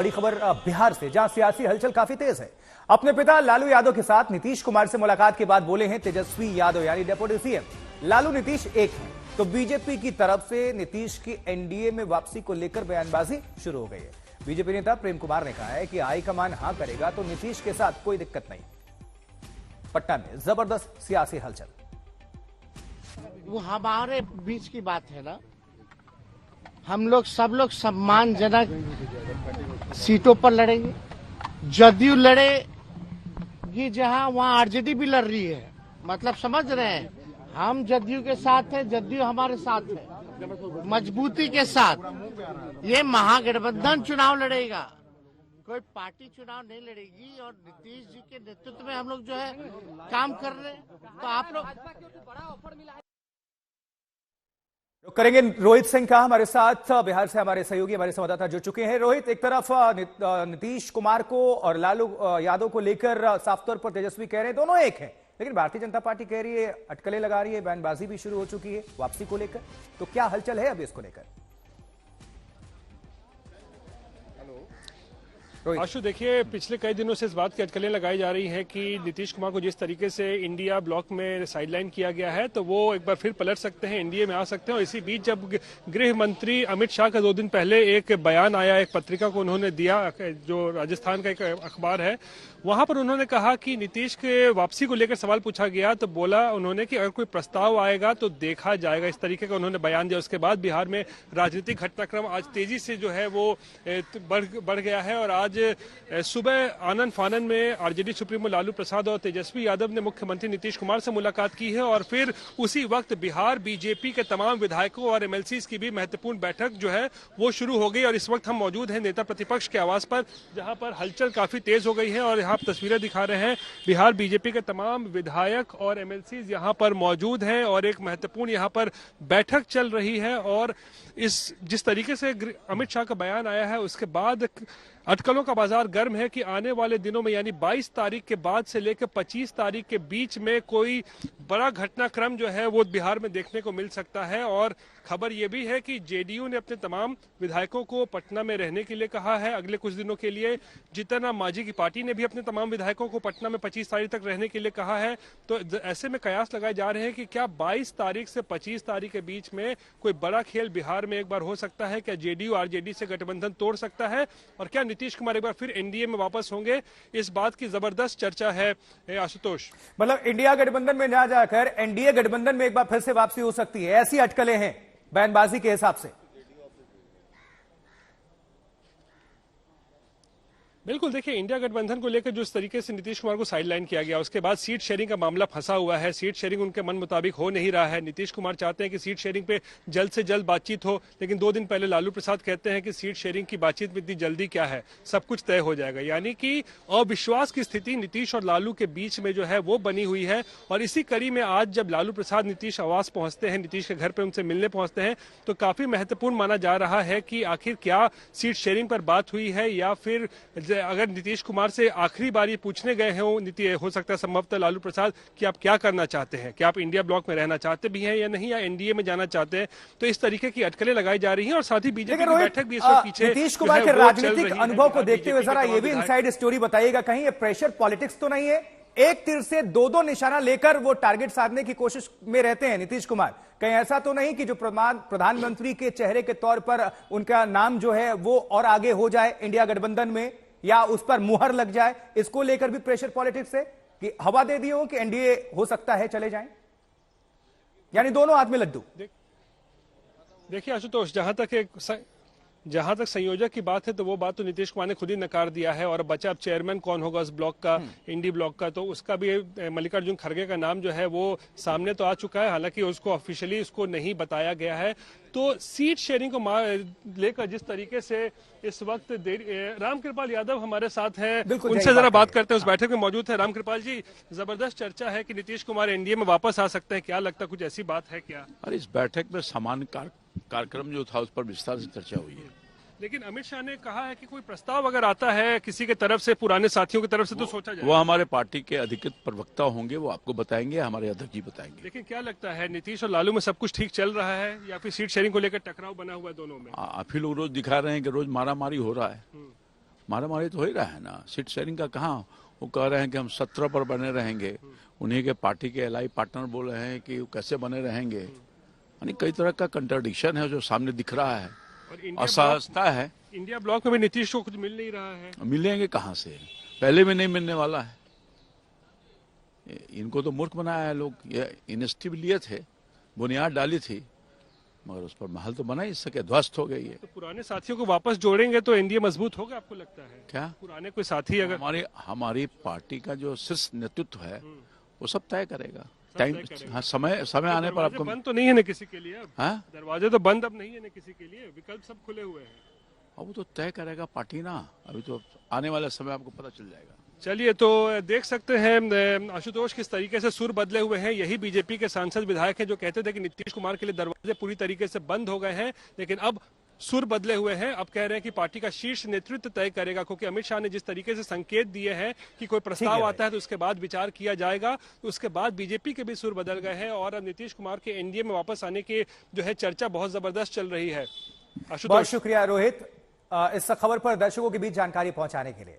बड़ी खबर बिहार से, जहां सियासी हलचल काफी तेज है। अपने पिता लालू यादव के साथ नीतीश कुमार से मुलाकात के बाद बोले हैं तेजस्वी यादव यानी डेप्यूटी सीएम। लालू नीतीश एक हैं, तो बीजेपी की तरफ से नीतीश की एनडीए में वापसी को लेकर बयानबाजी शुरू हो गई है। बीजेपी नेता प्रेम कुमार ने कहा है कि हाईकमान हां करेगा तो नीतीश के साथ कोई दिक्कत नहीं। पटना में जबरदस्त सियासी हलचल। वो हमारे बीच की बात है ना, हम लोग सब लोग सम्मानजनक सीटों पर लड़ेंगे। जदयू लड़ेगी जहां, वहां आरजेडी भी लड़ रही है। मतलब समझ रहे हैं, हम जदयू के साथ है, जदयू हमारे साथ है, मजबूती के साथ। ये महागठबंधन चुनाव लड़ेगा, कोई पार्टी चुनाव नहीं लड़ेगी। और नीतीश जी के नेतृत्व में हम लोग जो है काम कर रहे हैं। तो आप लोग करेंगे रोहित सिंह का हमारे साथ बिहार से हमारे सहयोगी हमारे संवाददाता जुड़ चुके हैं। रोहित, एक तरफ नीतीश कुमार को और लालू यादव को लेकर साफ तौर पर तेजस्वी कह रहे हैं दोनों एक हैं, लेकिन भारतीय जनता पार्टी कह रही है, अटकलें लगा रही है, बयानबाजी भी शुरू हो चुकी है वापसी को लेकर। तो क्या हलचल है अभी इसको लेकर? आशु, देखिए, पिछले कई दिनों से इस बात की अटकलें लगाई जा रही हैं कि नीतीश कुमार को जिस तरीके से इंडिया ब्लॉक में साइडलाइन किया गया है, तो वो एक बार फिर पलट सकते हैं, एनडीए में आ सकते हैं। और इसी बीच जब गृह मंत्री अमित शाह का 2 दिन पहले एक बयान आया, एक पत्रिका को उन्होंने दिया, जो राजस्थान का एक अखबार है, वहां पर उन्होंने कहा कि नीतीश के वापसी को लेकर सवाल पूछा गया तो बोला उन्होंने कि अगर कोई प्रस्ताव आएगा तो देखा जाएगा। इस तरीके का उन्होंने बयान दिया। उसके बाद बिहार में राजनीतिक घटनाक्रम आज तेजी से जो है वो बढ़ गया है। और आज सुबह आनन फानन में आरजेडी सुप्रीमो लालू प्रसाद और तेजस्वी यादव ने मुख्यमंत्री नीतीश कुमार से मुलाकात की है। और फिर उसी वक्त बिहार बीजेपी के तमाम विधायकों और एमएलसीज की भी महत्वपूर्ण बैठक जो है वो शुरू हो गई। और इस वक्त हम मौजूद हैं नेता प्रतिपक्ष के आवास पर, जहां पर हलचल काफी तेज हो गई है। और आप तस्वीरें दिखा रहे हैं, बिहार बीजेपी के तमाम विधायक और एमएलसीज यहां पर मौजूद हैं और एक महत्वपूर्ण यहां पर बैठक चल रही है। और जिस तरीके से अमित शाह का बयान आया है, उसके बाद अटकलों का बाजार गर्म है कि आने वाले दिनों में यानी 22 तारीख के बाद से लेकर 25 तारीख के बीच में कोई बड़ा घटनाक्रम जो है वो बिहार में देखने को मिल सकता है। और खबर ये भी है कि जेडीयू ने अपने तमाम विधायकों को पटना में रहने के लिए कहा है अगले कुछ दिनों के लिए। जीतन राम मांझी की पार्टी ने भी अपने तमाम विधायकों को पटना में 25 तारीख तक रहने के लिए कहा है। तो ऐसे में कयास लगाए जा रहे हैं कि क्या 22 तारीख से 25 तारीख के बीच में कोई बड़ा खेल बिहार में एक बार हो सकता है? क्या जेडीयू आरजेडी से गठबंधन तोड़ सकता है? और क्या नीतीश कुमार एक बार फिर एनडीए में वापस होंगे? इस बात की जबरदस्त चर्चा है आशुतोष। मतलब इंडिया गठबंधन में ना जाकर एनडीए गठबंधन में एक बार फिर से वापसी हो सकती है, ऐसी अटकलें हैं बयानबाजी के हिसाब से। बिल्कुल, देखिए, इंडिया गठबंधन को लेकर जिस तरीके से नीतीश कुमार को साइडलाइन किया गया, उसके बाद सीट शेयरिंग का मामला फंसा हुआ है। सीट शेयरिंग उनके मन मुताबिक हो नहीं रहा है। नीतीश कुमार चाहते हैं कि सीट शेयरिंग पे जल्द से जल्द बातचीत हो, लेकिन 2 दिन पहले लालू प्रसाद कहते हैं कि सीट शेयरिंग की बातचीत में इतनी जल्दी क्या है, सब कुछ तय हो जाएगा। यानी कि अविश्वास की स्थिति नीतीश और लालू के बीच में जो है वो बनी हुई है। और इसी कड़ी में आज जब लालू प्रसाद नीतीश आवास पहुंचते हैं, नीतीश के घर पर उनसे मिलने पहुंचते हैं, तो काफी महत्वपूर्ण माना जा रहा है कि आखिर क्या सीट शेयरिंग पर बात हुई है, या फिर अगर नीतीश कुमार से आखिरी बार ये पूछने गए हैं हो सकता है संभवतः लालू प्रसाद कि आप क्या करना चाहते हैं, क्या आप इंडिया ब्लॉक में रहना चाहते भी हैं या नहीं, या एनडीए में जाना चाहते हैं। तो इस तरीके की अटकलें लगाई जा रही हैं। और साथ ही बीजेपी की बैठक भी इस वक्त पीछे नीतीश कुमार के राजनीतिक अनुभव को देखते हुए जरा ये भी इनसाइड स्टोरी बताइएगा, कहीं ये प्रेशर पॉलिटिक्स तो नहीं है? एक तीर से 2 निशाना लेकर वो टारगेट साधने की कोशिश में रहते हैं नीतीश कुमार। कहीं ऐसा तो नहीं कि जो प्रधानमंत्री के चेहरे के तौर पर उनका नाम जो है वो और आगे हो जाए इंडिया गठबंधन में, या उस पर मुहर लग जाए? इसको लेकर भी प्रेशर पॉलिटिक्स है कि हवा दे दी हो कि एनडीए हो सकता है चले जाएं, यानी दोनों हाथ में लड्डू। देखिए आशुतोष, जहां तक संयोजक की बात है तो वो बात तो नीतीश कुमार ने खुद ही नकार दिया है। और बचा अब चेयरमैन कौन होगा उस ब्लॉक का, इंडी ब्लॉक का, तो उसका भी मल्लिकार्जुन खड़गे का नाम जो है वो सामने तो आ चुका है, हालांकि उसको ऑफिशियली उसको नहीं बताया गया है। तो सीट शेयरिंग को लेकर जिस तरीके से इस वक्त रामकृपाल यादव हमारे साथ हैं, उनसे जरा बात करते हैं। उस बैठक में मौजूद है रामकृपाल जी। जबरदस्त चर्चा है कि नीतीश कुमार एनडीए में वापस आ सकते हैं, क्या लगता है कुछ ऐसी बात है क्या? और इस बैठक में सामान्य कार्यक्रम जो था उस पर विस्तार से चर्चा हुई है। लेकिन अमित शाह ने कहा है कि कोई प्रस्ताव अगर आता है किसी के तरफ से, पुराने साथियों की तरफ से, तो सोचा जाए। वो हमारे पार्टी के अधिकृत प्रवक्ता होंगे, वो आपको बताएंगे, हमारे अध्यक्ष जी बताएंगे। लेकिन क्या लगता है, नीतीश और लालू में सब कुछ ठीक चल रहा है या फिर सीट शेयरिंग को लेकर टकराव बना हुआ है दोनों में? आप ही लोग रोज दिखा रहे हैं कि रोज मारामारी हो रहा है। मारामारी तो हो ही रहा है ना, सीट शेयरिंग का कहाँ। वो कह रहे हैं कि हम 17 पर बने रहेंगे, उन्हीं के पार्टी के एलआई पार्टनर बोल रहे हैं कि वो कैसे बने रहेंगे। यानी कई तरह का कंट्राडिक्शन है जो सामने दिख रहा है, असहजता है। इंडिया ब्लॉक में भी नीतीश को कुछ मिल नहीं रहा है। मिलेंगे कहाँ से, पहले भी नहीं मिलने वाला है। इनको तो मूर्ख बनाया है लोग, ये इनिशिएटिव लिए थे, बुनियाद डाली थी, मगर उस पर महल तो बना ही सके, ध्वस्त हो गई है। तो पुराने साथियों को वापस जोड़ेंगे तो एनडीए मजबूत होगा, आपको लगता है? क्या पुराने कोई साथी अगर हमारी पार्टी का जो शीर्ष नेतृत्व है वो सब तय करेगा। टाइम, हाँ, समय आने पर आपको। बंद तो नहीं है ना किसी के लिए अब? हाँ, दरवाजे तो बंद अब नहीं है ना किसी के लिए, विकल्प सब खुले हुए हैं। अब वो तो तय करेगा पार्टी ना, अभी तो आने वाले समय आपको पता चल जाएगा। चलिए, तो देख सकते हैं आशुतोष किस तरीके से सुर बदले हुए हैं। यही बीजेपी के सांसद विधायक हैं जो कहते थे कि नीतीश कुमार के लिए दरवाजे पूरी तरीके से बंद हो गए हैं, लेकिन अब सुर बदले हुए हैं। अब कह रहे हैं कि पार्टी का शीर्ष नेतृत्व तय करेगा, क्योंकि अमित शाह ने जिस तरीके से संकेत दिए हैं कि कोई प्रस्ताव आता है तो उसके बाद विचार किया जाएगा, तो उसके बाद बीजेपी के भी सुर बदल गए हैं और अब नीतीश कुमार के एनडीए में वापस आने की जो है चर्चा बहुत जबरदस्त चल रही है। बहुत शुक्रिया रोहित इस खबर पर दर्शकों के बीच जानकारी पहुंचाने के लिए।